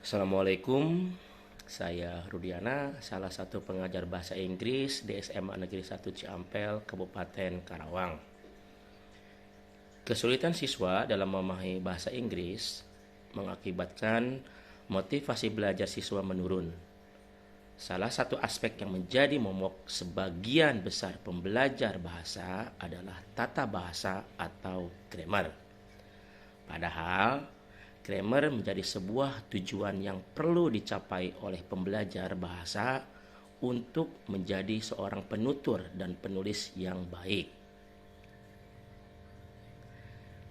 Assalamualaikum, saya Rudiana, salah satu pengajar bahasa Inggris di SMA Negeri 1 Ciampel, Kabupaten Karawang. Kesulitan siswa dalam memahami bahasa Inggris mengakibatkan motivasi belajar siswa menurun. Salah satu aspek yang menjadi momok sebagian besar pembelajar bahasa adalah tata bahasa atau grammar. Padahal grammar menjadi sebuah tujuan yang perlu dicapai oleh pembelajar bahasa untuk menjadi seorang penutur dan penulis yang baik.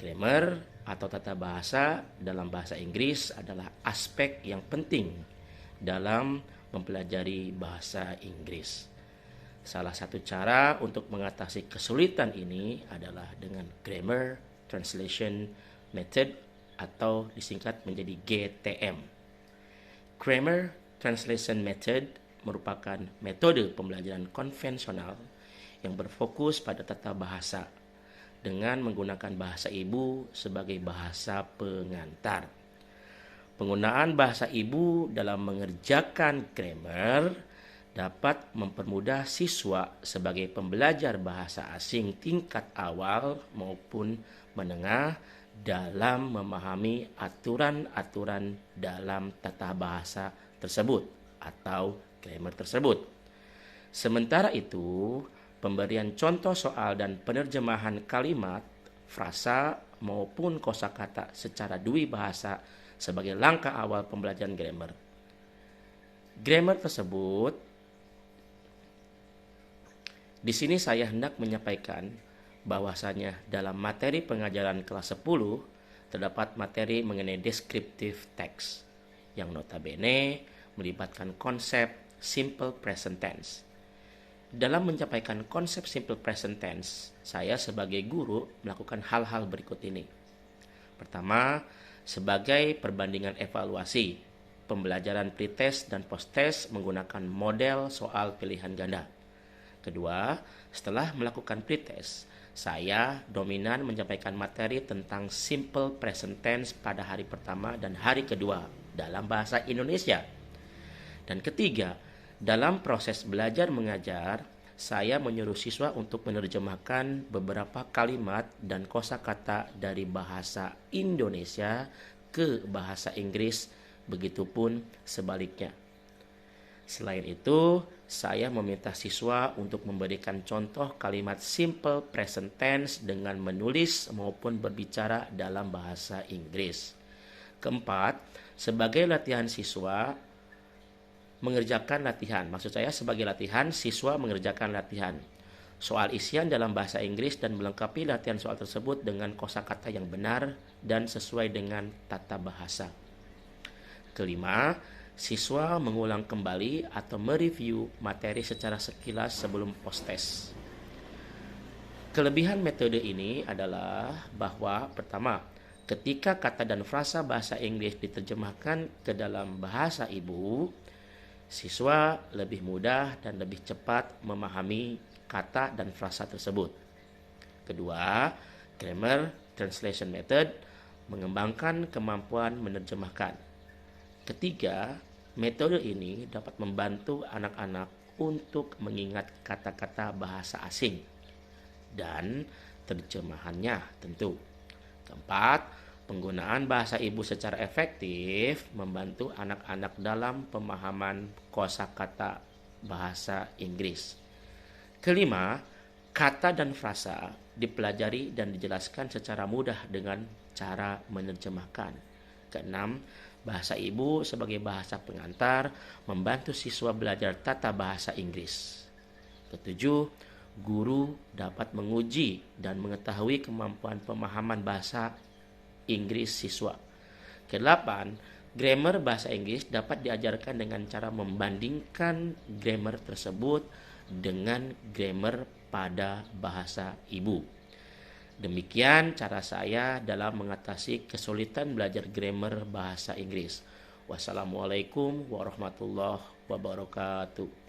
Grammar atau tata bahasa dalam bahasa Inggris adalah aspek yang penting dalam mempelajari bahasa Inggris. Salah satu cara untuk mengatasi kesulitan ini adalah dengan Grammar Translation Method atau disingkat menjadi GTM. Grammar Translation Method merupakan metode pembelajaran konvensional yang berfokus pada tata bahasa dengan menggunakan bahasa ibu sebagai bahasa pengantar. Penggunaan bahasa ibu dalam mengerjakan grammar dapat mempermudah siswa sebagai pembelajar bahasa asing tingkat awal maupun menengah dalam memahami aturan-aturan dalam tata bahasa tersebut atau grammar tersebut. Sementara itu, pemberian contoh soal dan penerjemahan kalimat, frasa maupun kosakata secara dui bahasa sebagai langkah awal pembelajaran grammar. Grammar tersebut di sini saya hendak menyampaikan bahwasanya dalam materi pengajaran kelas 10 terdapat materi mengenai descriptive text yang notabene melibatkan konsep simple present tense. Dalam menyampaikan konsep simple present tense, saya sebagai guru melakukan hal-hal berikut ini. Pertama, sebagai perbandingan evaluasi, pembelajaran pretest dan posttest menggunakan model soal pilihan ganda. Kedua, setelah melakukan pretest, saya dominan menyampaikan materi tentang simple present tense pada hari pertama dan hari kedua dalam bahasa Indonesia. Dan ketiga, dalam proses belajar mengajar, saya menyuruh siswa untuk menerjemahkan beberapa kalimat dan kosakata dari bahasa Indonesia ke bahasa Inggris, begitupun sebaliknya. Selain itu, saya meminta siswa untuk memberikan contoh kalimat simple present tense dengan menulis maupun berbicara dalam bahasa Inggris. Keempat, sebagai latihan siswa mengerjakan latihan. Maksud saya sebagai latihan, siswa mengerjakan latihan soal isian dalam bahasa Inggris dan melengkapi latihan soal tersebut dengan kosakata yang benar dan sesuai dengan tata bahasa. Kelima, siswa mengulang kembali atau mereview materi secara sekilas sebelum post-test. Kelebihan metode ini adalah bahwa pertama, ketika kata dan frasa bahasa Inggris diterjemahkan ke dalam bahasa ibu, siswa lebih mudah dan lebih cepat memahami kata dan frasa tersebut. Kedua, Grammar Translation Method mengembangkan kemampuan menerjemahkan. Ketiga, metode ini dapat membantu anak-anak untuk mengingat kata-kata bahasa asing dan terjemahannya tentu. Keempat, penggunaan bahasa ibu secara efektif membantu anak-anak dalam pemahaman kosakata bahasa Inggris. Kelima, kata dan frasa dipelajari dan dijelaskan secara mudah dengan cara menerjemahkan. Keenam, bahasa ibu sebagai bahasa pengantar membantu siswa belajar tata bahasa Inggris. Ketujuh, guru dapat menguji dan mengetahui kemampuan pemahaman bahasa Inggris siswa. Kedelapan, grammar bahasa Inggris dapat diajarkan dengan cara membandingkan grammar tersebut dengan grammar pada bahasa ibu. Demikian cara saya dalam mengatasi kesulitan belajar grammar bahasa Inggris. Wassalamualaikum warahmatullahi wabarakatuh.